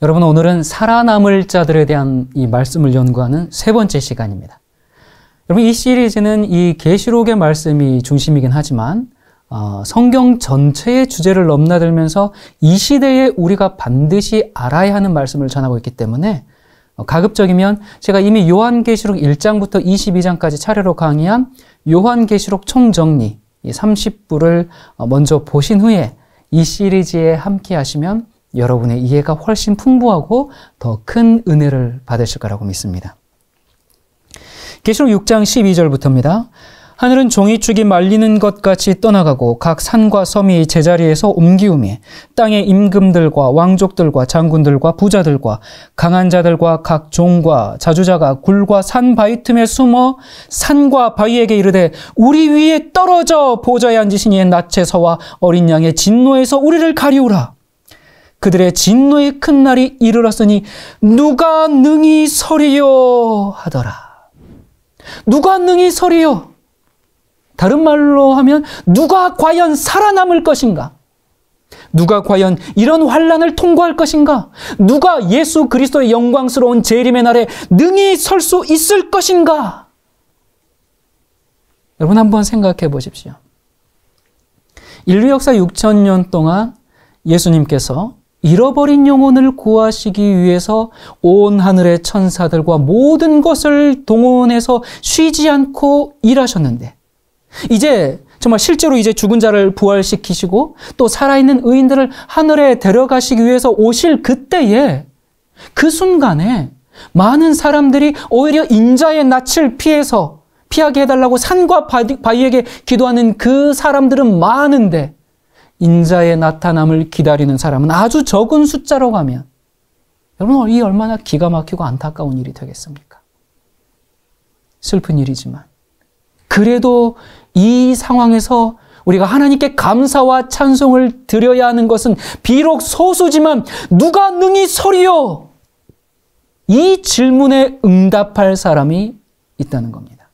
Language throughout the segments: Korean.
여러분, 오늘은 살아남을 자들에 대한 이 말씀을 연구하는 세 번째 시간입니다. 여러분, 이 시리즈는 이 계시록의 말씀이 중심이긴 하지만 성경 전체의 주제를 넘나들면서 이 시대에 우리가 반드시 알아야 하는 말씀을 전하고 있기 때문에 가급적이면 제가 이미 요한계시록 1장부터 22장까지 차례로 강의한 요한계시록 총정리 이 30부를 먼저 보신 후에 이 시리즈에 함께 하시면 여러분의 이해가 훨씬 풍부하고 더 큰 은혜를 받으실 거라고 믿습니다. 계시록 6장 12절부터입니다. 하늘은 종이축이 말리는 것 같이 떠나가고 각 산과 섬이 제자리에서 옮기우매 땅의 임금들과 왕족들과 장군들과 부자들과 강한 자들과 각 종과 자주자가 굴과 산 바위 틈에 숨어 산과 바위에게 이르되 우리 위에 떨어져 보좌에 앉으신 이의 낯에 서와 어린 양의 진노에서 우리를 가리우라. 그들의 진노의 큰 날이 이르렀으니 누가 능히 서리요 하더라. 누가 능히 서리요? 다른 말로 하면 누가 과연 살아남을 것인가? 누가 과연 이런 환난을 통과할 것인가? 누가 예수 그리스도의 영광스러운 재림의 날에 능히 설 수 있을 것인가? 여러분 한번 생각해 보십시오. 인류 역사 6,000년 동안 예수님께서 잃어버린 영혼을 구하시기 위해서 온 하늘의 천사들과 모든 것을 동원해서 쉬지 않고 일하셨는데 이제 정말 실제로 이제 죽은 자를 부활시키시고 또 살아있는 의인들을 하늘에 데려가시기 위해서 오실 그때에 그 순간에 많은 사람들이 오히려 인자의 낯을 피하게 해달라고 산과 바위에게 기도하는 그 사람들은 많은데 인자의 나타남을 기다리는 사람은 아주 적은 숫자로 가면 여러분 이 얼마나 기가 막히고 안타까운 일이 되겠습니까? 슬픈 일이지만 그래도 이 상황에서 우리가 하나님께 감사와 찬송을 드려야 하는 것은 비록 소수지만 누가 능히 서리요? 이 질문에 응답할 사람이 있다는 겁니다.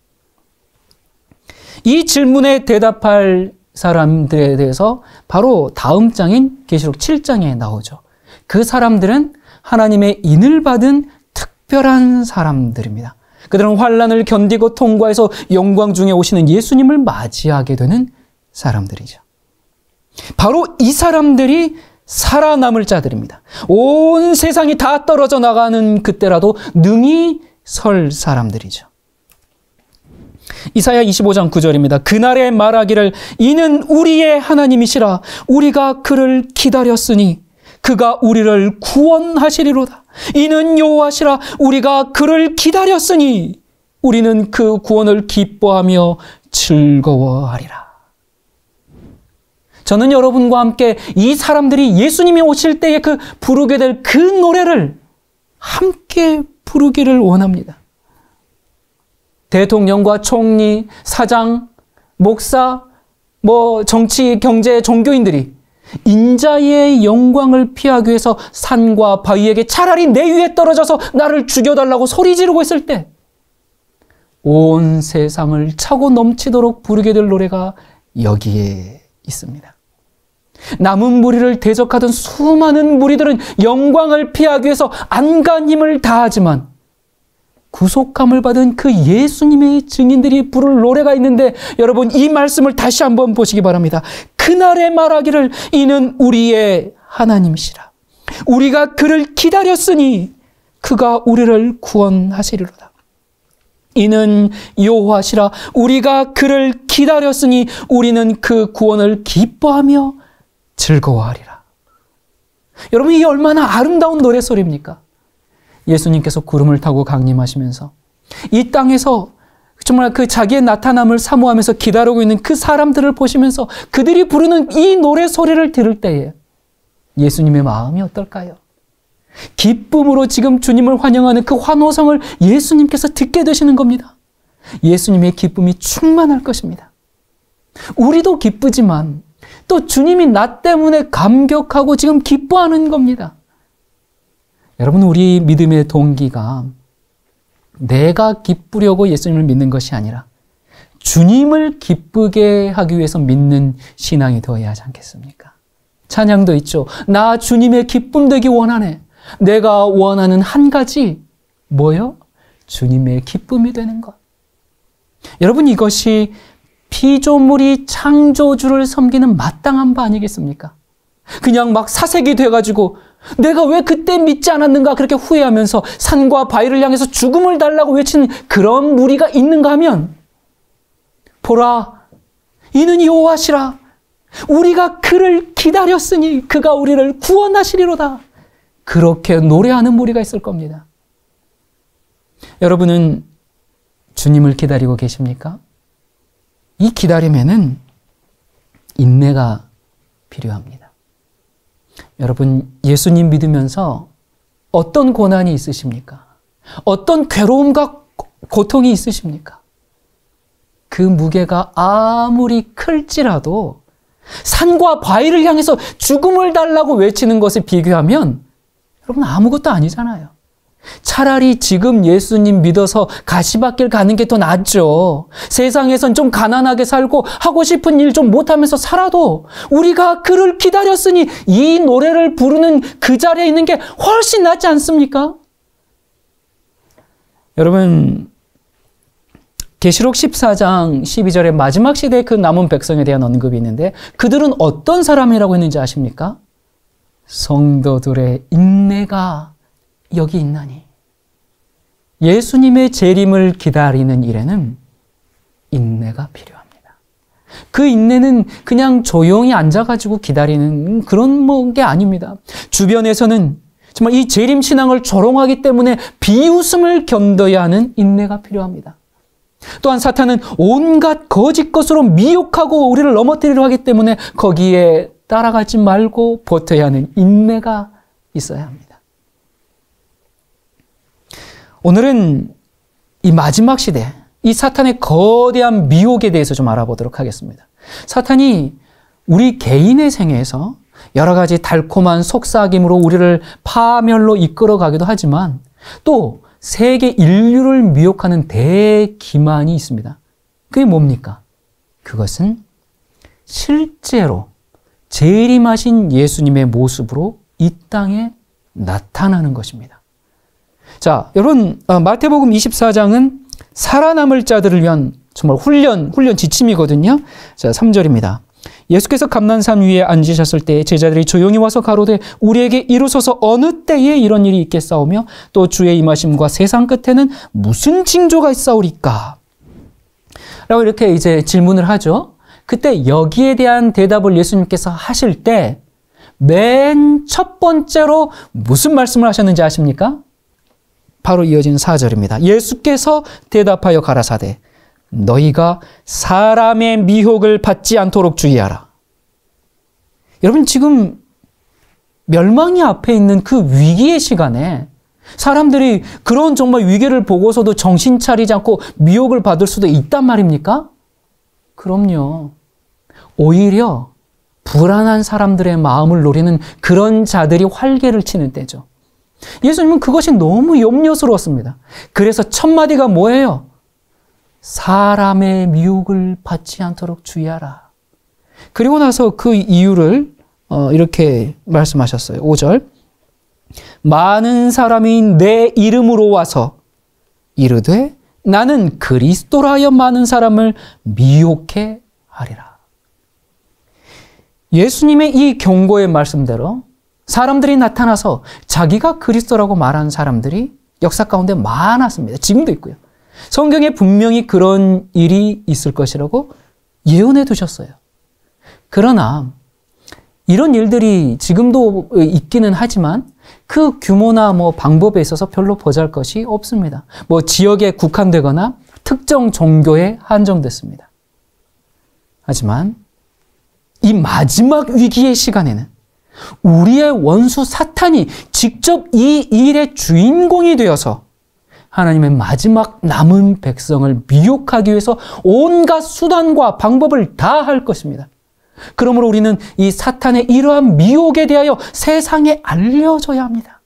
이 질문에 대답할 사람들에 대해서 바로 다음 장인 계시록 7장에 나오죠. 그 사람들은 하나님의 인을 받은 특별한 사람들입니다. 그들은 환난을 견디고 통과해서 영광 중에 오시는 예수님을 맞이하게 되는 사람들이죠. 바로 이 사람들이 살아남을 자들입니다. 온 세상이 다 떨어져 나가는 그때라도 능히 설 사람들이죠. 이사야 25장 9절입니다. 그날에 말하기를 이는 우리의 하나님이시라 우리가 그를 기다렸으니 그가 우리를 구원하시리로다. 이는 여호와시라 우리가 그를 기다렸으니 우리는 그 구원을 기뻐하며 즐거워하리라. 저는 여러분과 함께 이 사람들이 예수님이 오실 때에 그 부르게 될 그 노래를 함께 부르기를 원합니다. 대통령과 총리, 사장, 목사, 정치, 경제, 종교인들이 인자의 영광을 피하기 위해서 산과 바위에게 차라리 내 위에 떨어져서 나를 죽여달라고 소리 지르고 있을 때 온 세상을 차고 넘치도록 부르게 될 노래가 여기에 있습니다. 남은 무리를 대적하던 수많은 무리들은 영광을 피하기 위해서 안간힘을 다하지만 구속함을 받은 그 예수님의 증인들이 부를 노래가 있는데 여러분 이 말씀을 다시 한번 보시기 바랍니다. 그날에 말하기를 이는 우리의 하나님이시라. 우리가 그를 기다렸으니 그가 우리를 구원하시리로다. 이는 여호와시라. 우리가 그를 기다렸으니 우리는 그 구원을 기뻐하며 즐거워하리라. 여러분 이게 얼마나 아름다운 노래소리입니까? 예수님께서 구름을 타고 강림하시면서 이 땅에서 정말 그 자기의 나타남을 사모하면서 기다리고 있는 그 사람들을 보시면서 그들이 부르는 이 노래 소리를 들을 때에 예수님의 마음이 어떨까요? 기쁨으로 지금 주님을 환영하는 그 환호성을 예수님께서 듣게 되시는 겁니다. 예수님의 기쁨이 충만할 것입니다. 우리도 기쁘지만 또 주님이 나 때문에 감격하고 지금 기뻐하는 겁니다. 여러분 우리 믿음의 동기가 내가 기쁘려고 예수님을 믿는 것이 아니라 주님을 기쁘게 하기 위해서 믿는 신앙이 되어야 하지 않겠습니까? 찬양도 있죠. 나 주님의 기쁨 되기 원하네. 내가 원하는 한 가지, 뭐요? 주님의 기쁨이 되는 것. 여러분, 이것이 피조물이 창조주를 섬기는 마땅한 바 아니겠습니까? 그냥 막 사색이 돼가지고 내가 왜 그때 믿지 않았는가 그렇게 후회하면서 산과 바위를 향해서 죽음을 달라고 외치는 그런 무리가 있는가 하면, 보라, 이는 여호와시라. 우리가 그를 기다렸으니 그가 우리를 구원하시리로다. 그렇게 노래하는 무리가 있을 겁니다. 여러분은 주님을 기다리고 계십니까? 이 기다림에는 인내가 필요합니다. 여러분, 예수님 믿으면서 어떤 고난이 있으십니까? 어떤 괴로움과 고통이 있으십니까? 그 무게가 아무리 클지라도 산과 바위를 향해서 죽음을 달라고 외치는 것에 비교하면 여러분 아무것도 아니잖아요. 차라리 지금 예수님 믿어서 가시밭길 가는 게 더 낫죠. 세상에선 좀 가난하게 살고 하고 싶은 일 좀 못하면서 살아도 우리가 그를 기다렸으니 이 노래를 부르는 그 자리에 있는 게 훨씬 낫지 않습니까? 여러분, 계시록 14장 12절에 마지막 시대의 그 남은 백성에 대한 언급이 있는데 그들은 어떤 사람이라고 했는지 아십니까? 성도들의 인내가 여기 있나니. 예수님의 재림을 기다리는 일에는 인내가 필요합니다. 그 인내는 그냥 조용히 앉아가지고 기다리는 그런 게 아닙니다. 주변에서는 정말 이 재림 신앙을 조롱하기 때문에 비웃음을 견뎌야 하는 인내가 필요합니다. 또한 사탄은 온갖 거짓 것으로 미혹하고 우리를 넘어뜨리려 하기 때문에 거기에 따라가지 말고 버텨야 하는 인내가 있어야 합니다. 오늘은 이 마지막 시대, 이 사탄의 거대한 미혹에 대해서 좀 알아보도록 하겠습니다. 사탄이 우리 개인의 생애에서 여러 가지 달콤한 속삭임으로 우리를 파멸로 이끌어가기도 하지만 또 세계 인류를 미혹하는 대기만이 있습니다. 그게 뭡니까? 그것은 실제로 재림하신 예수님의 모습으로 이 땅에 나타나는 것입니다. 자, 여러분, 마태복음 24장은 살아남을 자들을 위한 정말 훈련 지침이거든요. 자, 3절입니다. 예수께서 감난산 위에 앉으셨을 때 제자들이 조용히 와서 가로되 우리에게 이루소서 어느 때에 이런 일이 있겠사오며 또 주의 임하심과 세상 끝에는 무슨 징조가 있사오리까? 라고 이렇게 이제 질문을 하죠. 그때 여기에 대한 대답을 예수님께서 하실 때 맨 첫 번째로 무슨 말씀을 하셨는지 아십니까? 바로 이어진 4절입니다. 예수께서 대답하여 가라사대 너희가 사람의 미혹을 받지 않도록 주의하라. 여러분, 지금 멸망이 앞에 있는 그 위기의 시간에 사람들이 그런 정말 위기를 보고서도 정신 차리지 않고 미혹을 받을 수도 있단 말입니까? 그럼요. 오히려 불안한 사람들의 마음을 노리는 그런 자들이 활개를 치는 때죠. 예수님은 그것이 너무 염려스러웠습니다. 그래서 첫 마디가 뭐예요? 사람의 미혹을 받지 않도록 주의하라. 그리고 나서 그 이유를 이렇게 말씀하셨어요. 5절. 많은 사람이 내 이름으로 와서 이르되 나는 그리스도라 하여 많은 사람을 미혹해 하리라. 예수님의 이 경고의 말씀대로 사람들이 나타나서 자기가 그리스도라고 말하는 사람들이 역사 가운데 많았습니다. 지금도 있고요. 성경에 분명히 그런 일이 있을 것이라고 예언해 두셨어요. 그러나 이런 일들이 지금도 있기는 하지만 그 규모나 방법에 있어서 별로 보잘것이 없습니다. 지역에 국한되거나 특정 종교에 한정됐습니다. 하지만 이 마지막 위기의 시간에는 우리의 원수 사탄이 직접 이 일의 주인공이 되어서 하나님의 마지막 남은 백성을 미혹하기 위해서 온갖 수단과 방법을 다 할 것입니다. 그러므로 우리는 이 사탄의 이러한 미혹에 대하여 세상에 알려줘야 합니다.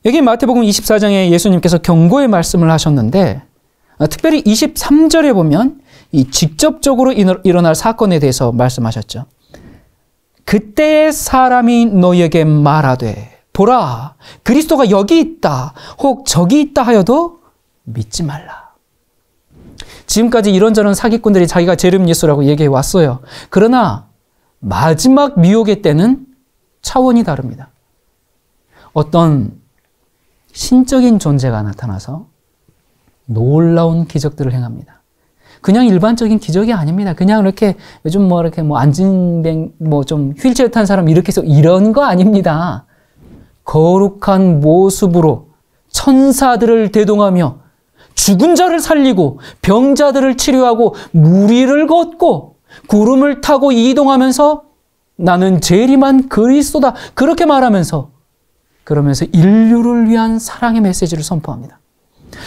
여기 마태복음 24장에 예수님께서 경고의 말씀을 하셨는데 특별히 23절에 보면 이 직접적으로 일어날 사건에 대해서 말씀하셨죠. 그때의 사람이 너희에게 말하되 보라 그리스도가 여기 있다 혹 저기 있다 하여도 믿지 말라. 지금까지 이런저런 사기꾼들이 자기가 재림 예수라고 얘기해 왔어요. 그러나 마지막 미혹의 때는 차원이 다릅니다. 어떤 신적인 존재가 나타나서 놀라운 기적들을 행합니다. 그냥 일반적인 기적이 아닙니다. 그냥 이렇게 요즘 이렇게 안진뱅 좀 휠체어 탄 사람 이렇게 해서 이런 거 아닙니다. 거룩한 모습으로 천사들을 대동하며 죽은 자를 살리고 병자들을 치료하고 무리를 걷고 구름을 타고 이동하면서 나는 재림한 그리스도다 그렇게 말하면서 그러면서 인류를 위한 사랑의 메시지를 선포합니다.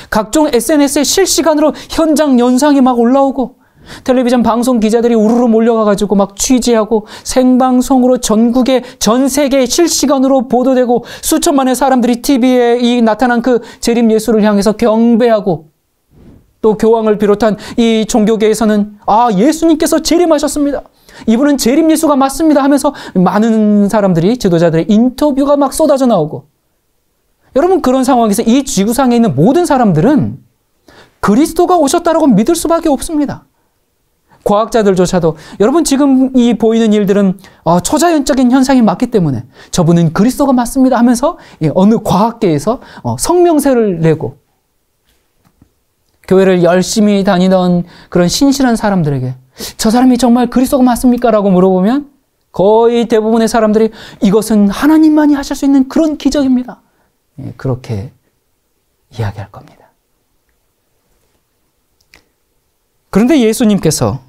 각종 SNS에 실시간으로 현장 영상이 막 올라오고 텔레비전 방송 기자들이 우르르 몰려가가지고 막 취재하고 생방송으로 전국에 전 세계에 실시간으로 보도되고 수천만의 사람들이 TV에 나타난 그 재림 예수를 향해서 경배하고 또 교황을 비롯한 이 종교계에서는 예수님께서 재림하셨습니다. 이분은 재림 예수가 맞습니다 하면서 많은 사람들이 지도자들의 인터뷰가 막 쏟아져 나오고 여러분 그런 상황에서 이 지구상에 있는 모든 사람들은 그리스도가 오셨다라고 믿을 수밖에 없습니다. 과학자들조차도 여러분 지금 이 보이는 일들은 초자연적인 현상이 맞기 때문에 저분은 그리스도가 맞습니다 하면서 어느 과학계에서 성명서를 내고 교회를 열심히 다니던 그런 신실한 사람들에게 저 사람이 정말 그리스도가 맞습니까? 라고 물어보면 거의 대부분의 사람들이 이것은 하나님만이 하실 수 있는 그런 기적입니다. 그렇게 이야기할 겁니다. 그런데 예수님께서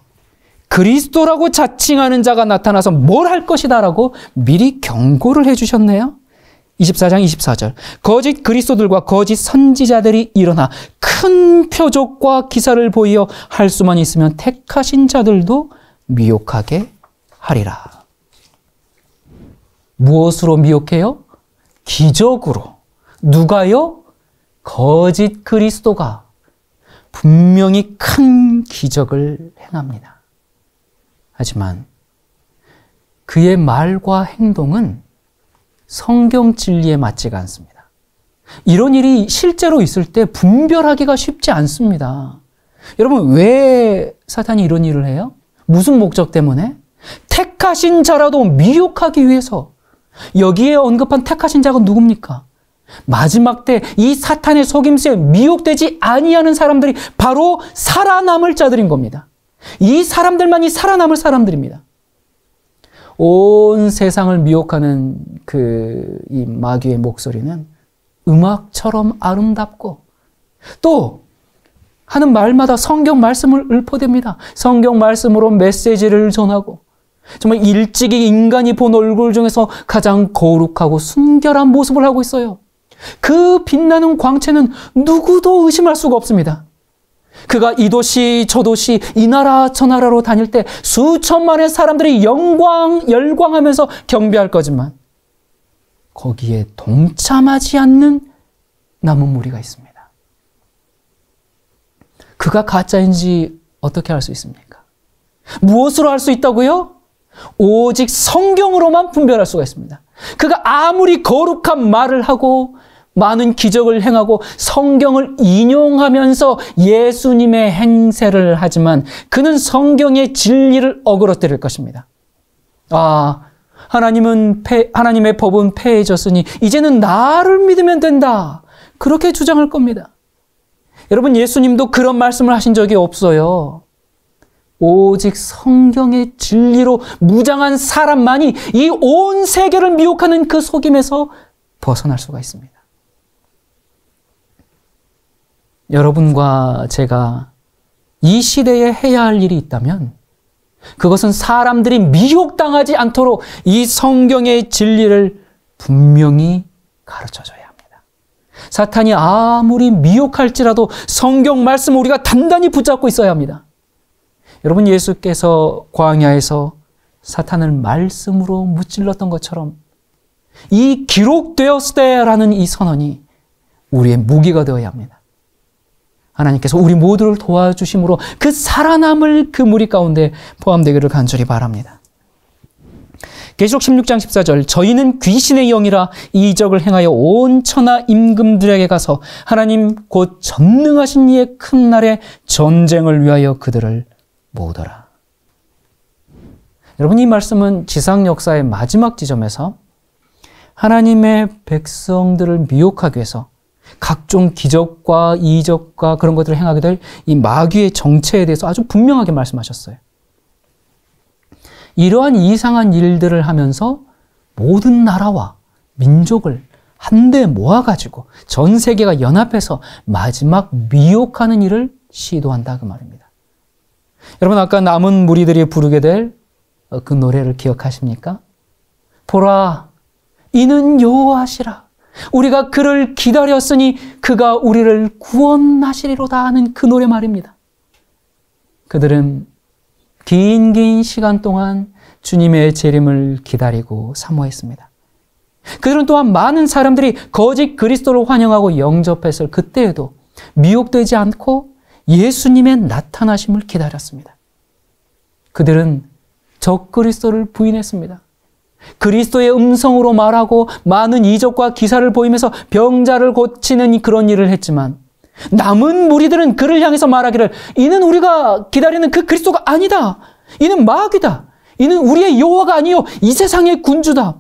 그리스도라고 자칭하는 자가 나타나서 뭘 할 것이다 라고 미리 경고를 해주셨네요. 24장 24절 거짓 그리스도들과 거짓 선지자들이 일어나 큰 표적과 기사를 보이어 할 수만 있으면 택하신 자들도 미혹하게 하리라. 무엇으로 미혹해요? 기적으로. 누가요? 거짓 그리스도가 분명히 큰 기적을 행합니다. 하지만 그의 말과 행동은 성경 진리에 맞지가 않습니다. 이런 일이 실제로 있을 때 분별하기가 쉽지 않습니다. 여러분 왜 사탄이 이런 일을 해요? 무슨 목적 때문에? 택하신 자라도 미혹하기 위해서. 여기에 언급한 택하신 자가 누굽니까? 마지막 때 이 사탄의 속임수에 미혹되지 아니하는 사람들이 바로 살아남을 자들인 겁니다. 이 사람들만이 살아남을 사람들입니다. 온 세상을 미혹하는 이 마귀의 목소리는 음악처럼 아름답고 또 하는 말마다 성경 말씀을 읊어댑니다. 성경 말씀으로 메시지를 전하고 정말 일찍이 인간이 본 얼굴 중에서 가장 거룩하고 순결한 모습을 하고 있어요. 그 빛나는 광채는 누구도 의심할 수가 없습니다. 그가 이 도시 저 도시 이 나라 저 나라로 다닐 때 수천만의 사람들이 열광하면서 경배할 거지만 거기에 동참하지 않는 남은 무리가 있습니다. 그가 가짜인지 어떻게 알 수 있습니까? 무엇으로 알 수 있다고요? 오직 성경으로만 분별할 수가 있습니다. 그가 아무리 거룩한 말을 하고 많은 기적을 행하고 성경을 인용하면서 예수님의 행세를 하지만 그는 성경의 진리를 어그러뜨릴 것입니다. 하나님의 법은 폐해졌으니 이제는 나를 믿으면 된다. 그렇게 주장할 겁니다. 여러분 예수님도 그런 말씀을 하신 적이 없어요. 오직 성경의 진리로 무장한 사람만이 이 온 세계를 미혹하는 그 속임에서 벗어날 수가 있습니다. 여러분과 제가 이 시대에 해야 할 일이 있다면 그것은 사람들이 미혹당하지 않도록 이 성경의 진리를 분명히 가르쳐줘야 합니다. 사탄이 아무리 미혹할지라도 성경 말씀을 우리가 단단히 붙잡고 있어야 합니다. 여러분 예수께서 광야에서 사탄을 말씀으로 무찔렀던 것처럼 이 기록되었으되라는 이 선언이 우리의 무기가 되어야 합니다. 하나님께서 우리 모두를 도와주심으로 그 살아남을 그 무리 가운데 포함되기를 간절히 바랍니다. 계시록 16장 14절 저희는 귀신의 영이라 이적을 행하여 온 천하 임금들에게 가서 하나님 곧 전능하신 이의 큰 날에 전쟁을 위하여 그들을 모으더라. 여러분, 이 말씀은 지상 역사의 마지막 지점에서 하나님의 백성들을 미혹하기 위해서 각종 기적과 이적과 그런 것들을 행하게 될 이 마귀의 정체에 대해서 아주 분명하게 말씀하셨어요. 이러한 이상한 일들을 하면서 모든 나라와 민족을 한데 모아가지고 전 세계가 연합해서 마지막 미혹하는 일을 시도한다 그 말입니다. 여러분, 아까 남은 무리들이 부르게 될 그 노래를 기억하십니까? 보라, 이는 여호와시라. 우리가 그를 기다렸으니 그가 우리를 구원하시리로다 하는 그 노래 말입니다. 그들은 긴 시간 동안 주님의 재림을 기다리고 사모했습니다. 그들은 또한 많은 사람들이 거짓 그리스도를 환영하고 영접했을 그때에도 미혹되지 않고 예수님의 나타나심을 기다렸습니다. 그들은 적그리스도를 부인했습니다. 그리스도의 음성으로 말하고 많은 이적과 기사를 보이면서 병자를 고치는 그런 일을 했지만 남은 무리들은 그를 향해서 말하기를 이는 우리가 기다리는 그 그리스도가 아니다. 이는 마귀다. 이는 우리의 여호와가 아니요 이 세상의 군주다.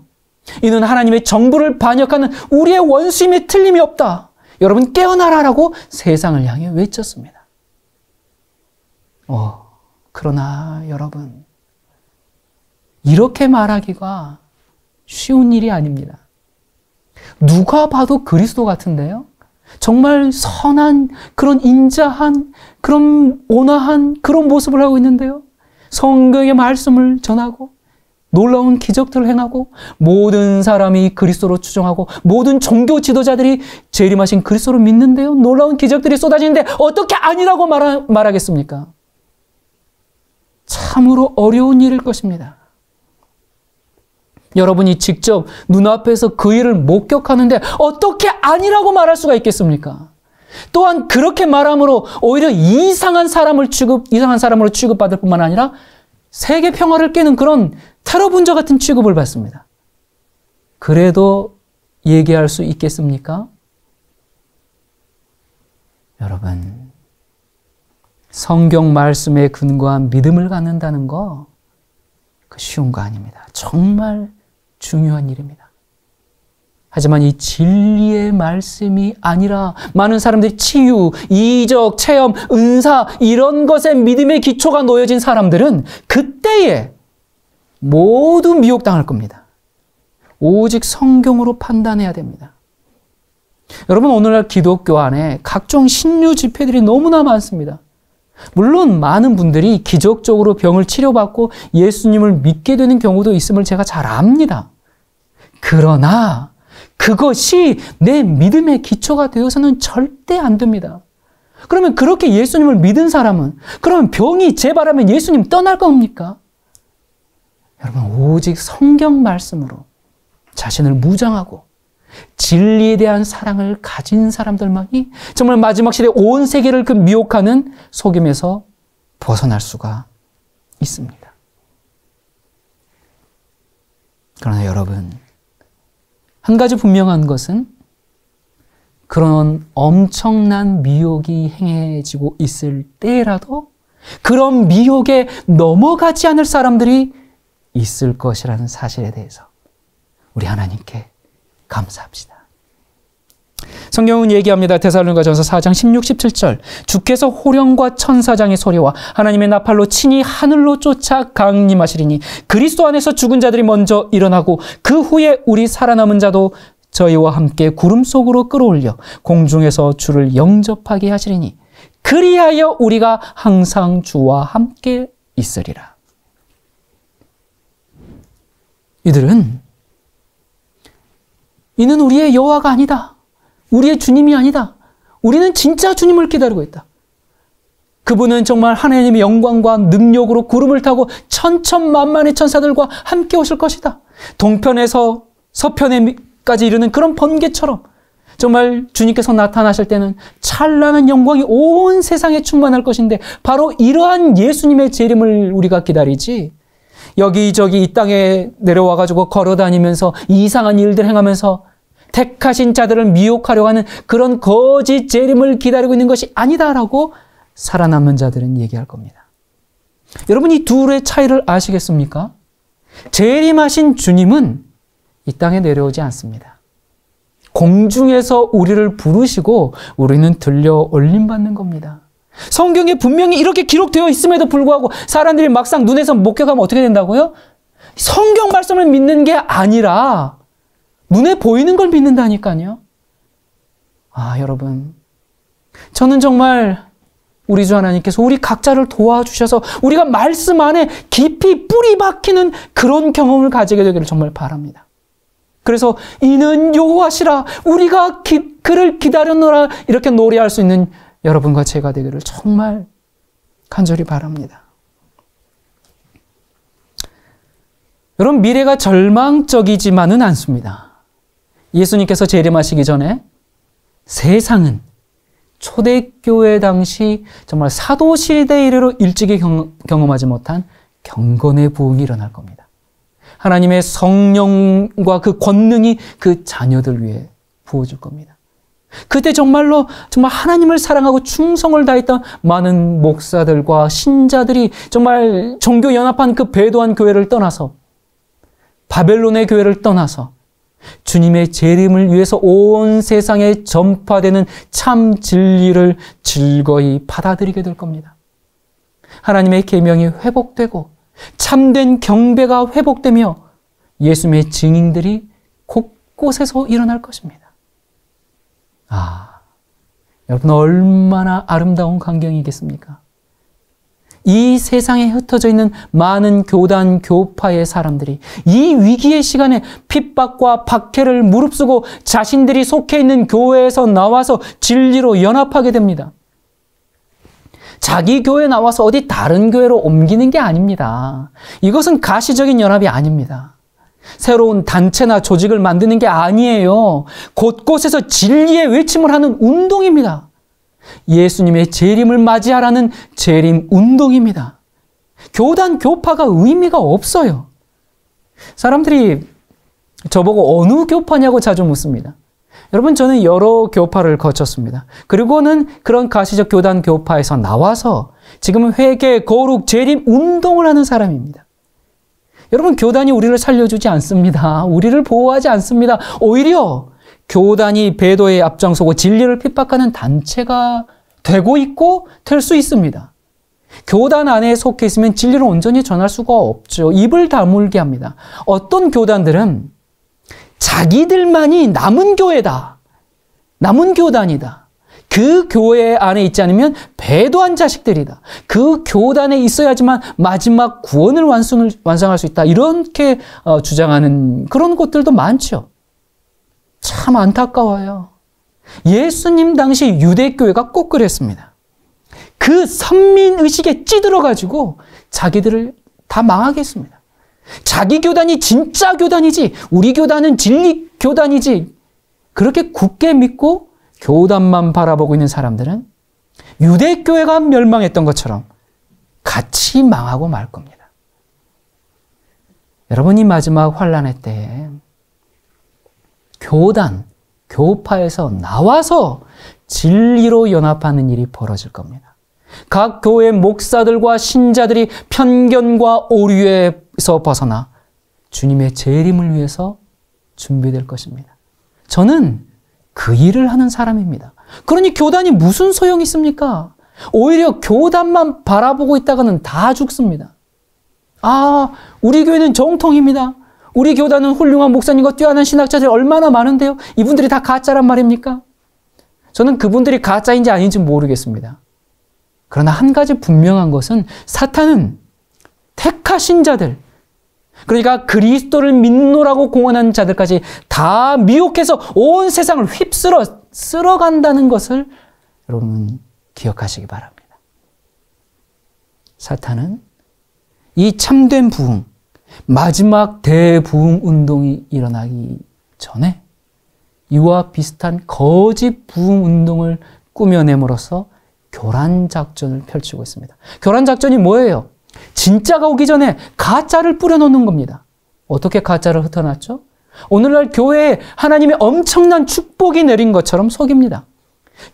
이는 하나님의 정부를 반역하는 우리의 원수임에 틀림이 없다. 여러분 깨어나라라고 세상을 향해 외쳤습니다. 그러나 여러분, 이렇게 말하기가 쉬운 일이 아닙니다. 누가 봐도 그리스도 같은데요. 정말 선한 그런 인자한 그런 온화한 그런 모습을 하고 있는데요. 성경의 말씀을 전하고 놀라운 기적들을 행하고 모든 사람이 그리스도로 추종하고 모든 종교 지도자들이 재림하신 그리스도를 믿는데요. 놀라운 기적들이 쏟아지는데 어떻게 아니라고 말하겠습니까? 참으로 어려운 일일 것입니다. 여러분이 직접 눈앞에서 그 일을 목격하는데 어떻게 아니라고 말할 수가 있겠습니까? 또한 그렇게 말함으로 오히려 이상한 사람으로 취급받을 뿐만 아니라 세계 평화를 깨는 그런 테러 분자 같은 취급을 받습니다. 그래도 얘기할 수 있겠습니까? 여러분, 성경 말씀에 근거한 믿음을 갖는다는 거 쉬운 거 아닙니다. 정말 중요한 일입니다. 하지만 이 진리의 말씀이 아니라 많은 사람들이 치유, 이적, 체험, 은사 이런 것에 믿음의 기초가 놓여진 사람들은 그때에 모두 미혹당할 겁니다. 오직 성경으로 판단해야 됩니다. 여러분, 오늘날 기독교 안에 각종 신유 집회들이 너무나 많습니다. 물론 많은 분들이 기적적으로 병을 치료받고 예수님을 믿게 되는 경우도 있음을 제가 잘 압니다. 그러나 그것이 내 믿음의 기초가 되어서는 절대 안 됩니다. 그러면 그렇게 예수님을 믿은 사람은 그러면 병이 재발하면 예수님 떠날 겁니까? 여러분, 오직 성경 말씀으로 자신을 무장하고 진리에 대한 사랑을 가진 사람들만이 정말 마지막 시대 온 세계를 그 미혹하는 속임에서 벗어날 수가 있습니다. 그러나 여러분, 한 가지 분명한 것은 그런 엄청난 미혹이 행해지고 있을 때라도 그런 미혹에 넘어가지 않을 사람들이 있을 것이라는 사실에 대해서 우리 하나님께 감사합시다. 성경은 얘기합니다. 데살로니가전서 4장 16, 17절 주께서 호령과 천사장의 소리와 하나님의 나팔로 친히 하늘로 쫓아 강림하시리니 그리스도 안에서 죽은 자들이 먼저 일어나고 그 후에 우리 살아남은 자도 저희와 함께 구름 속으로 끌어올려 공중에서 주를 영접하게 하시리니 그리하여 우리가 항상 주와 함께 있으리라. 이는 우리의 여호와가 아니다. 우리의 주님이 아니다. 우리는 진짜 주님을 기다리고 있다. 그분은 정말 하나님의 영광과 능력으로 구름을 타고 천천만만의 천사들과 함께 오실 것이다. 동편에서 서편에까지 이르는 그런 번개처럼 정말 주님께서 나타나실 때는 찬란한 영광이 온 세상에 충만할 것인데 바로 이러한 예수님의 재림을 우리가 기다리지, 여기저기 이 땅에 내려와가지고 걸어다니면서 이상한 일들 행하면서 택하신 자들을 미혹하려고 하는 그런 거짓 재림을 기다리고 있는 것이 아니다라고 살아남는 자들은 얘기할 겁니다. 여러분, 이 둘의 차이를 아시겠습니까? 재림하신 주님은 이 땅에 내려오지 않습니다. 공중에서 우리를 부르시고 우리는 들려 올림받는 겁니다. 성경에 분명히 이렇게 기록되어 있음에도 불구하고 사람들이 막상 눈에서 목격하면 어떻게 된다고요? 성경 말씀을 믿는 게 아니라 눈에 보이는 걸 믿는다니까요. 여러분, 저는 정말 우리 주 하나님께서 우리 각자를 도와주셔서 우리가 말씀 안에 깊이 뿌리 박히는 그런 경험을 가지게 되기를 정말 바랍니다. 그래서 이는 여호와시라, 우리가 그를 기다렸노라, 이렇게 노래할 수 있는 여러분과 제가 되기를 정말 간절히 바랍니다. 여러분, 미래가 절망적이지만은 않습니다. 예수님께서 재림하시기 전에 세상은 초대교회 당시 정말 사도시대 이래로 일찍이 경험하지 못한 경건의 부흥이 일어날 겁니다. 하나님의 성령과 그 권능이 그 자녀들 위해 부어질 겁니다. 그때 정말 하나님을 사랑하고 충성을 다했던 많은 목사들과 신자들이 정말 종교 연합한 그 배도한 교회를 떠나서, 바벨론의 교회를 떠나서 주님의 재림을 위해서 온 세상에 전파되는 참 진리를 즐거이 받아들이게 될 겁니다. 하나님의 계명이 회복되고 참된 경배가 회복되며 예수님의 증인들이 곳곳에서 일어날 것입니다. 여러분, 얼마나 아름다운 광경이겠습니까? 이 세상에 흩어져 있는 많은 교단, 교파의 사람들이 이 위기의 시간에 핍박과 박해를 무릅쓰고 자신들이 속해 있는 교회에서 나와서 진리로 연합하게 됩니다. 자기 교회 나와서 어디 다른 교회로 옮기는 게 아닙니다. 이것은 가시적인 연합이 아닙니다. 새로운 단체나 조직을 만드는 게 아니에요. 곳곳에서 진리의 외침을 하는 운동입니다. 예수님의 재림을 맞이하라는 재림 운동입니다. 교단, 교파가 의미가 없어요. 사람들이 저보고 어느 교파냐고 자주 묻습니다. 여러분, 저는 여러 교파를 거쳤습니다. 그리고는 그런 가시적 교단, 교파에서 나와서 지금은 회개, 거룩, 재림 운동을 하는 사람입니다. 여러분, 교단이 우리를 살려주지 않습니다. 우리를 보호하지 않습니다. 오히려 교단이 배도에 앞장서고 진리를 핍박하는 단체가 되고 있고 될 수 있습니다. 교단 안에 속해 있으면 진리를 온전히 전할 수가 없죠. 입을 다물게 합니다. 어떤 교단들은 자기들만이 남은 교회다, 남은 교단이다, 그 교회 안에 있지 않으면 배도한 자식들이다, 그 교단에 있어야지만 마지막 구원을 완성할 수 있다, 이렇게 주장하는 그런 곳들도 많죠. 참 안타까워요. 예수님 당시 유대교회가 꼭 그랬습니다. 그 선민의식에 찌들어가지고 자기들을 다 망하게 했습니다. 자기 교단이 진짜 교단이지, 우리 교단은 진리 교단이지, 그렇게 굳게 믿고 교단만 바라보고 있는 사람들은 유대교회가 멸망했던 것처럼 같이 망하고 말 겁니다. 여러분이 마지막 환란의 때에 교단, 교파에서 나와서 진리로 연합하는 일이 벌어질 겁니다. 각 교회 목사들과 신자들이 편견과 오류에서 벗어나 주님의 재림을 위해서 준비될 것입니다. 저는 그 일을 하는 사람입니다. 그러니 교단이 무슨 소용이 있습니까? 오히려 교단만 바라보고 있다가는 다 죽습니다. 우리 교회는 정통입니다. 우리 교단은 훌륭한 목사님과 뛰어난 신학자들이 얼마나 많은데요. 이분들이 다 가짜란 말입니까? 저는 그분들이 가짜인지 아닌지 모르겠습니다. 그러나 한 가지 분명한 것은 사탄은 택하신 자들, 그러니까 그리스도를 믿노라고 공언한 자들까지 다 미혹해서 온 세상을 휩쓸어 쓸어간다는 것을 여러분 기억하시기 바랍니다. 사탄은 이 참된 부흥, 마지막 대부흥 운동이 일어나기 전에 이와 비슷한 거짓 부흥 운동을 꾸며냄으로써 교란 작전을 펼치고 있습니다. 교란 작전이 뭐예요? 진짜가 오기 전에 가짜를 뿌려놓는 겁니다. 어떻게 가짜를 흩어놨죠? 오늘날 교회에 하나님의 엄청난 축복이 내린 것처럼 속입니다.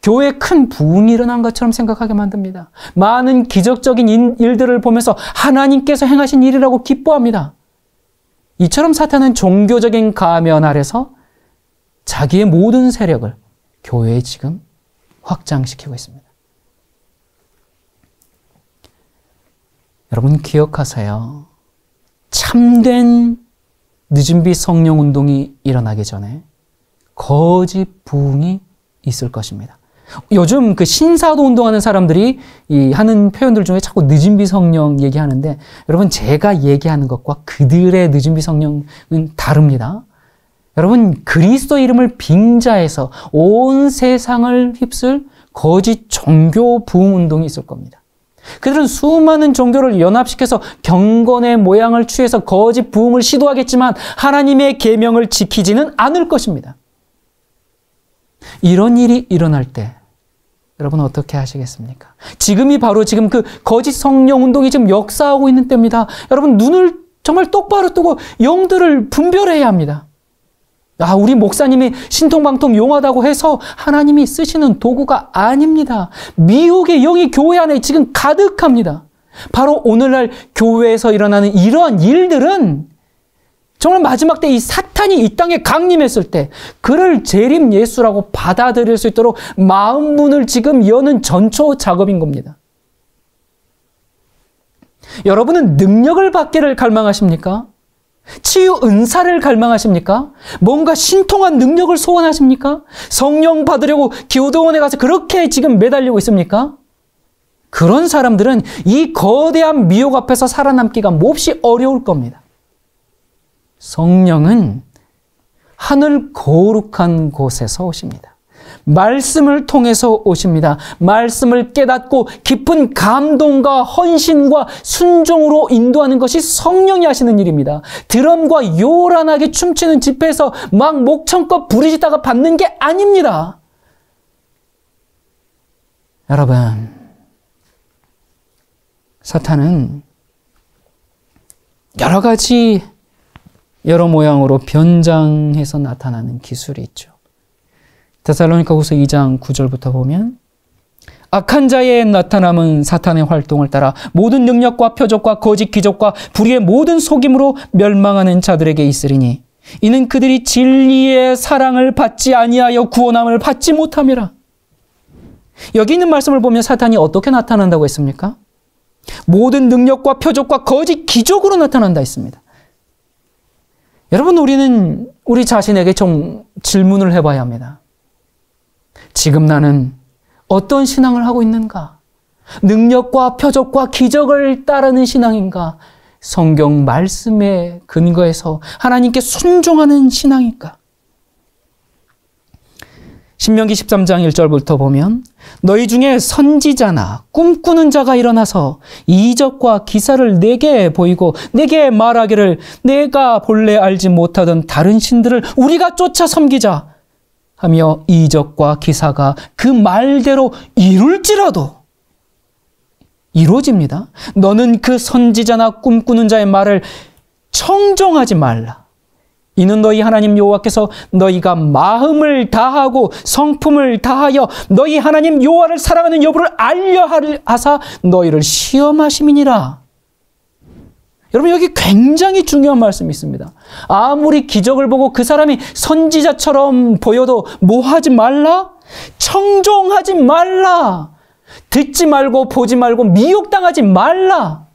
교회에 큰 부흥이 일어난 것처럼 생각하게 만듭니다. 많은 기적적인 일들을 보면서 하나님께서 행하신 일이라고 기뻐합니다. 이처럼 사탄은 종교적인 가면 아래서 자기의 모든 세력을 교회에 지금 확장시키고 있습니다. 여러분 기억하세요. 참된 늦은비 성령 운동이 일어나기 전에 거짓 부흥이 있을 것입니다. 요즘 그 신사도 운동하는 사람들이 하는 표현들 중에 자꾸 늦은비 성령 얘기하는데, 여러분 제가 얘기하는 것과 그들의 늦은비 성령은 다릅니다. 여러분 그리스도 이름을 빙자해서 온 세상을 휩쓸 거짓 종교 부흥 운동이 있을 겁니다. 그들은 수많은 종교를 연합시켜서 경건의 모양을 취해서 거짓 부흥을 시도하겠지만 하나님의 계명을 지키지는 않을 것입니다. 이런 일이 일어날 때 여러분 어떻게 하시겠습니까? 지금이 바로 지금 그 거짓 성령 운동이 지금 역사하고 있는 때입니다. 여러분 눈을 정말 똑바로 뜨고 영들을 분별해야 합니다. 우리 목사님이 신통방통 용하다고 해서 하나님이 쓰시는 도구가 아닙니다. 미혹의 영이 교회 안에 지금 가득합니다. 바로 오늘날 교회에서 일어나는 이러한 일들은 정말 마지막 때 이 사탄이 이 땅에 강림했을 때 그를 재림 예수라고 받아들일 수 있도록 마음문을 지금 여는 전초 작업인 겁니다. 여러분은 능력을 받기를 갈망하십니까? 치유 은사를 갈망하십니까? 뭔가 신통한 능력을 소원하십니까? 성령 받으려고 기도원에 가서 그렇게 지금 매달리고 있습니까? 그런 사람들은 이 거대한 미혹 앞에서 살아남기가 몹시 어려울 겁니다. 성령은 하늘 거룩한 곳에서 오십니다. 말씀을 통해서 오십니다. 말씀을 깨닫고 깊은 감동과 헌신과 순종으로 인도하는 것이 성령이 하시는 일입니다. 드럼과 요란하게 춤추는 집회에서 막 목청껏 부르짖다가 받는 게 아닙니다. 여러분, 사탄은 여러 가지 여러 모양으로 변장해서 나타나는 기술이 있죠. 데살로니가후서 2장 9절부터 보면 악한 자의 나타남은 사탄의 활동을 따라 모든 능력과 표적과 거짓 기적과 불의의 모든 속임으로 멸망하는 자들에게 있으리니 이는 그들이 진리의 사랑을 받지 아니하여 구원함을 받지 못함이라. 여기 있는 말씀을 보면 사탄이 어떻게 나타난다고 했습니까? 모든 능력과 표적과 거짓 기적으로 나타난다 했습니다. 여러분 우리는 우리 자신에게 좀 질문을 해봐야 합니다. 지금 나는 어떤 신앙을 하고 있는가? 능력과 표적과 기적을 따르는 신앙인가? 성경 말씀에 근거해서 하나님께 순종하는 신앙인가? 신명기 13장 1절부터 보면 너희 중에 선지자나 꿈꾸는 자가 일어나서 이적과 기사를 내게 보이고 내게 말하기를 내가 본래 알지 못하던 다른 신들을 우리가 쫓아 섬기자 하며 이적과 기사가 그 말대로 이룰지라도 이루어집니다. 너는 그 선지자나 꿈꾸는 자의 말을 청종하지 말라. 이는 너희 하나님 여호와께서 너희가 마음을 다하고 성품을 다하여 너희 하나님 여호와를 사랑하는 여부를 알려 하사 너희를 시험하심이니라. 여러분 여기 굉장히 중요한 말씀이 있습니다. 아무리 기적을 보고 그 사람이 선지자처럼 보여도 뭐 하지 말라? 청종하지 말라. 듣지 말고 보지 말고 미혹당하지 말라.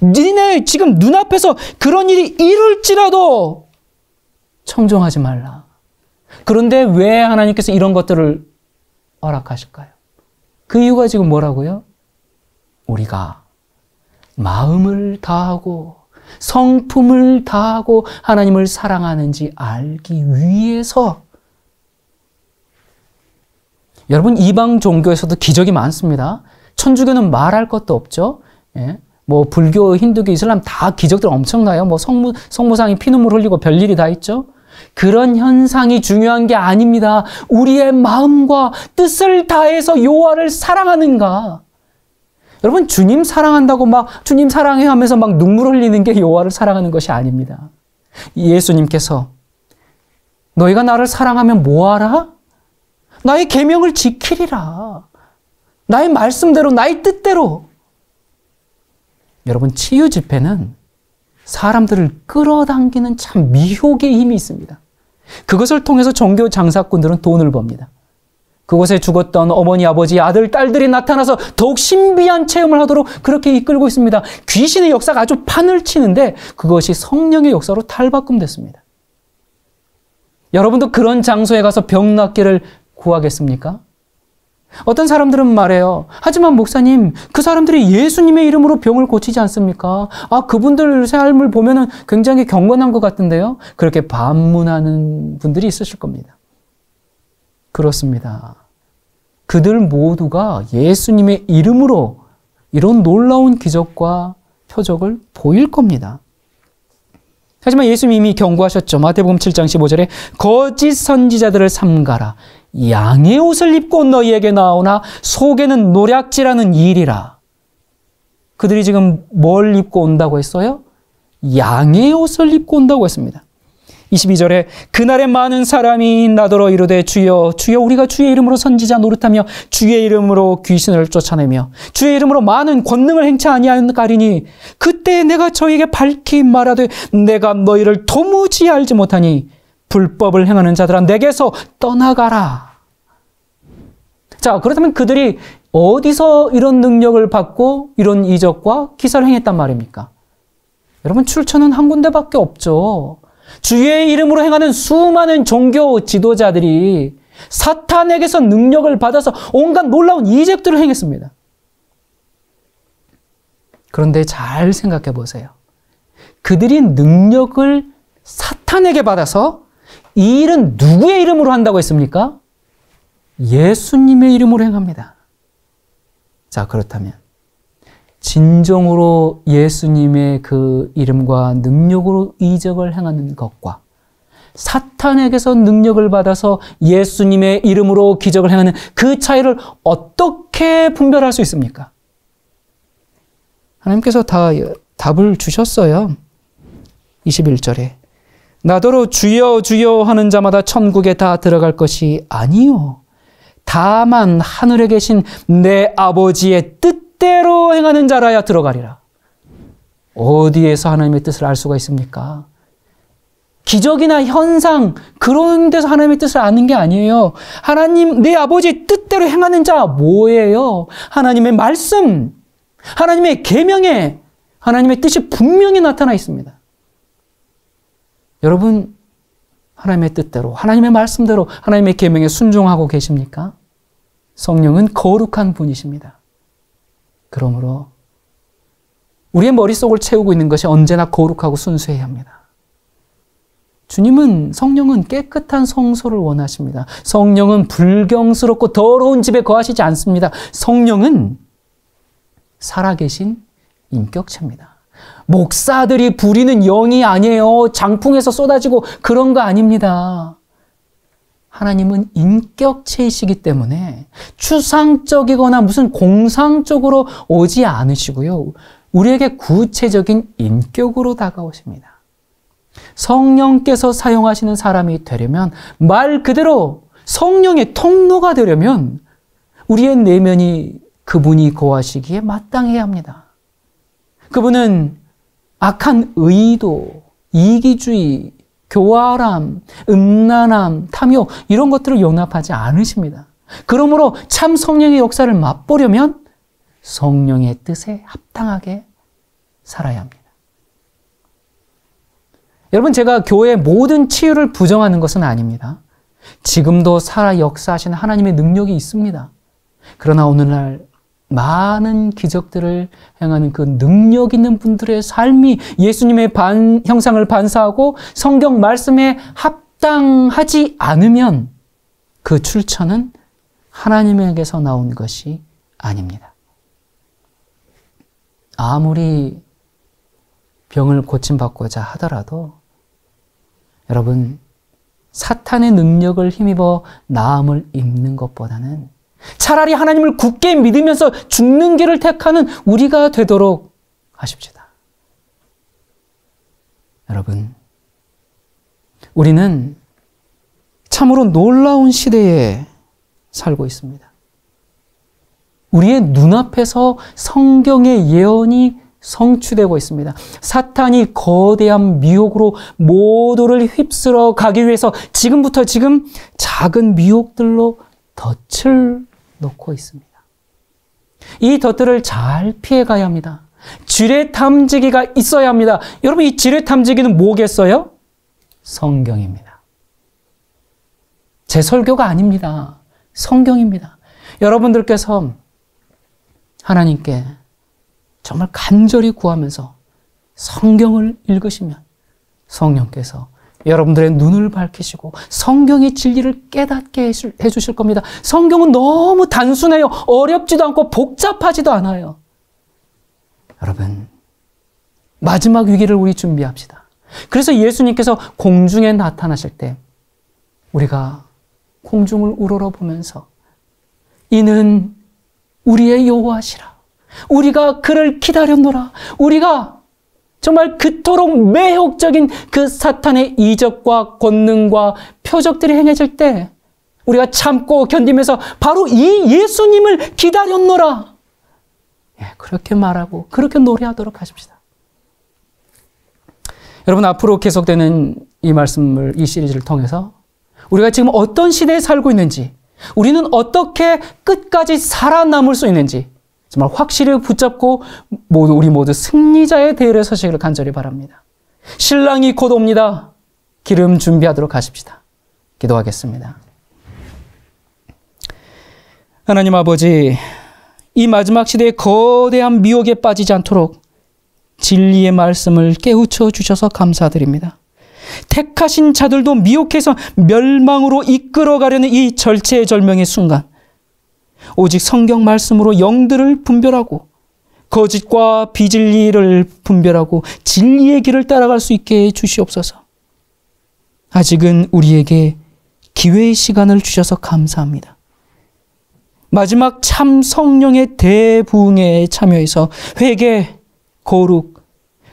니네 지금 눈앞에서 그런 일이 이룰지라도 청종하지 말라. 그런데 왜 하나님께서 이런 것들을 허락하실까요? 그 이유가 지금 뭐라고요? 우리가 마음을 다하고 성품을 다하고 하나님을 사랑하는지 알기 위해서. 여러분 이방 종교에서도 기적이 많습니다. 천주교는 말할 것도 없죠. 예? 뭐 불교, 힌두교, 이슬람 다 기적들 엄청나요. 뭐 성모상이 피눈물 흘리고 별일이 다 있죠. 그런 현상이 중요한 게 아닙니다. 우리의 마음과 뜻을 다해서 여호와를 사랑하는가. 여러분, 주님 사랑한다고 막 주님 사랑해 하면서 막 눈물 흘리는 게 여호와를 사랑하는 것이 아닙니다. 예수님께서 너희가 나를 사랑하면 뭐하라? 나의 계명을 지키리라. 나의 말씀대로, 나의 뜻대로. 여러분, 치유 집회는 사람들을 끌어당기는 참 미혹의 힘이 있습니다. 그것을 통해서 종교 장사꾼들은 돈을 법니다. 그곳에 죽었던 어머니, 아버지, 아들, 딸들이 나타나서 더욱 신비한 체험을 하도록 그렇게 이끌고 있습니다. 귀신의 역사가 아주 판을 치는데 그것이 성령의 역사로 탈바꿈됐습니다. 여러분도 그런 장소에 가서 병 낫기를 구하겠습니까? 어떤 사람들은 말해요. 하지만 목사님, 그 사람들이 예수님의 이름으로 병을 고치지 않습니까? 그분들 삶을 보면은 굉장히 경건한 것 같은데요. 그렇게 반문하는 분들이 있으실 겁니다. 그렇습니다. 그들 모두가 예수님의 이름으로 이런 놀라운 기적과 표적을 보일 겁니다. 하지만 예수님이 경고하셨죠. 마태복음 7장 15절에 거짓 선지자들을 삼가라. 양의 옷을 입고 너희에게 나오나 속에는 노략질하는 일이라. 그들이 지금 뭘 입고 온다고 했어요? 양의 옷을 입고 온다고 했습니다. 22절에 그날에 많은 사람이 나더러 이르되 주여 주여 우리가 주의 이름으로 선지자 노릇하며 주의 이름으로 귀신을 쫓아내며 주의 이름으로 많은 권능을 행치 아니하였나리니 그때 내가 저에게 밝히 말하되 내가 너희를 도무지 알지 못하니 불법을 행하는 자들아 내게서 떠나가라. 자, 그렇다면 그들이 어디서 이런 능력을 받고 이런 이적과 기사를 행했단 말입니까? 여러분, 출처는 한 군데밖에 없죠. 주의 이름으로 행하는 수많은 종교 지도자들이 사탄에게서 능력을 받아서 온갖 놀라운 이적들을 행했습니다. 그런데 잘 생각해 보세요. 그들이 능력을 사탄에게 받아서 이 일은 누구의 이름으로 한다고 했습니까? 예수님의 이름으로 행합니다. 자, 그렇다면 진정으로 예수님의 그 이름과 능력으로 이적을 행하는 것과 사탄에게서 능력을 받아서 예수님의 이름으로 기적을 행하는 그 차이를 어떻게 분별할 수 있습니까? 하나님께서 다 답을 주셨어요. 21절에 나더러 주여 주여 하는 자마다 천국에 다 들어갈 것이 아니요 다만 하늘에 계신 내 아버지의 뜻대로 행하는 자라야 들어가리라. 어디에서 하나님의 뜻을 알 수가 있습니까? 기적이나 현상 그런 데서 하나님의 뜻을 아는 게 아니에요. 하나님 내 아버지의 뜻대로 행하는 자 뭐예요? 하나님의 말씀, 하나님의 계명에 하나님의 뜻이 분명히 나타나 있습니다. 여러분, 하나님의 뜻대로, 하나님의 말씀대로, 하나님의 계명에 순종하고 계십니까? 성령은 거룩한 분이십니다. 그러므로 우리의 머릿속을 채우고 있는 것이 언제나 거룩하고 순수해야 합니다. 주님은, 성령은 깨끗한 성소를 원하십니다. 성령은 불경스럽고 더러운 집에 거하시지 않습니다. 성령은 살아계신 인격체입니다. 목사들이 부리는 영이 아니에요. 장풍에서 쏟아지고 그런 거 아닙니다. 하나님은 인격체이시기 때문에 추상적이거나 무슨 공상적으로 오지 않으시고요. 우리에게 구체적인 인격으로 다가오십니다. 성령께서 사용하시는 사람이 되려면, 말 그대로 성령의 통로가 되려면 우리의 내면이 그분이 거하시기에 마땅해야 합니다. 그분은 악한 의도, 이기주의, 교활함, 음란함, 탐욕 이런 것들을 용납하지 않으십니다. 그러므로 참 성령의 역사를 맛보려면 성령의 뜻에 합당하게 살아야 합니다. 여러분, 제가 교회의 모든 치유를 부정하는 것은 아닙니다. 지금도 살아 역사하시는 하나님의 능력이 있습니다. 그러나 오늘날 많은 기적들을 행하는 그 능력 있는 분들의 삶이 예수님의 형상을 반사하고 성경 말씀에 합당하지 않으면 그 출처는 하나님에게서 나온 것이 아닙니다. 아무리 병을 고침받고자 하더라도 여러분, 사탄의 능력을 힘입어 나음을 입는 것보다는 차라리 하나님을 굳게 믿으면서 죽는 길을 택하는 우리가 되도록 하십시다. 여러분, 우리는 참으로 놀라운 시대에 살고 있습니다. 우리의 눈앞에서 성경의 예언이 성취되고 있습니다. 사탄이 거대한 미혹으로 모두를 휩쓸어 가기 위해서 지금부터 작은 미혹들로 덫을 놓고 있습니다. 이 덫들을 잘 피해가야 합니다. 지뢰탐지기가 있어야 합니다. 여러분, 이 지뢰탐지기는 뭐겠어요? 성경입니다. 제 설교가 아닙니다. 성경입니다. 여러분들께서 하나님께 정말 간절히 구하면서 성경을 읽으시면 성령께서 여러분들의 눈을 밝히시고 성경의 진리를 깨닫게 해주실 겁니다. 성경은 너무 단순해요. 어렵지도 않고 복잡하지도 않아요. 여러분, 마지막 위기를 우리 준비합시다. 그래서 예수님께서 공중에 나타나실 때 우리가 공중을 우러러보면서 이는 우리의 여호와시라. 우리가 그를 기다렸노라. 우리가 정말 그토록 매혹적인 그 사탄의 이적과 권능과 표적들이 행해질 때 우리가 참고 견디면서 바로 이 예수님을 기다렸노라. 그렇게 말하고 그렇게 노래하도록 하십시다. 여러분, 앞으로 계속되는 이 말씀을, 이 시리즈를 통해서 우리가 지금 어떤 시대에 살고 있는지, 우리는 어떻게 끝까지 살아남을 수 있는지 정말 확실히 붙잡고 우리 모두 승리자의 대열에 서시기를 간절히 바랍니다. 신랑이 곧 옵니다. 기름 준비하도록 하십시다. 기도하겠습니다. 하나님 아버지, 이 마지막 시대에 거대한 미혹에 빠지지 않도록 진리의 말씀을 깨우쳐 주셔서 감사드립니다. 택하신 자들도 미혹해서 멸망으로 이끌어가려는 이 절체절명의 순간, 오직 성경 말씀으로 영들을 분별하고 거짓과 비진리를 분별하고 진리의 길을 따라갈 수 있게 해 주시옵소서. 아직은 우리에게 기회의 시간을 주셔서 감사합니다. 마지막 참 성령의 대부흥에 참여해서 회개, 거룩,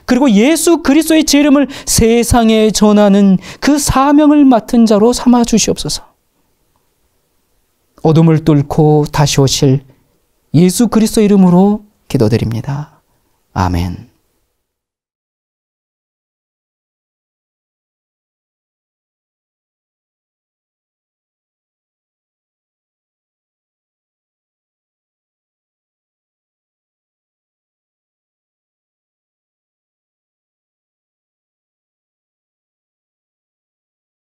그리고 예수 그리스도의 제 이름을 세상에 전하는 그 사명을 맡은 자로 삼아 주시옵소서. 어둠을 뚫고 다시 오실 예수 그리스도 이름으로 기도드립니다. 아멘.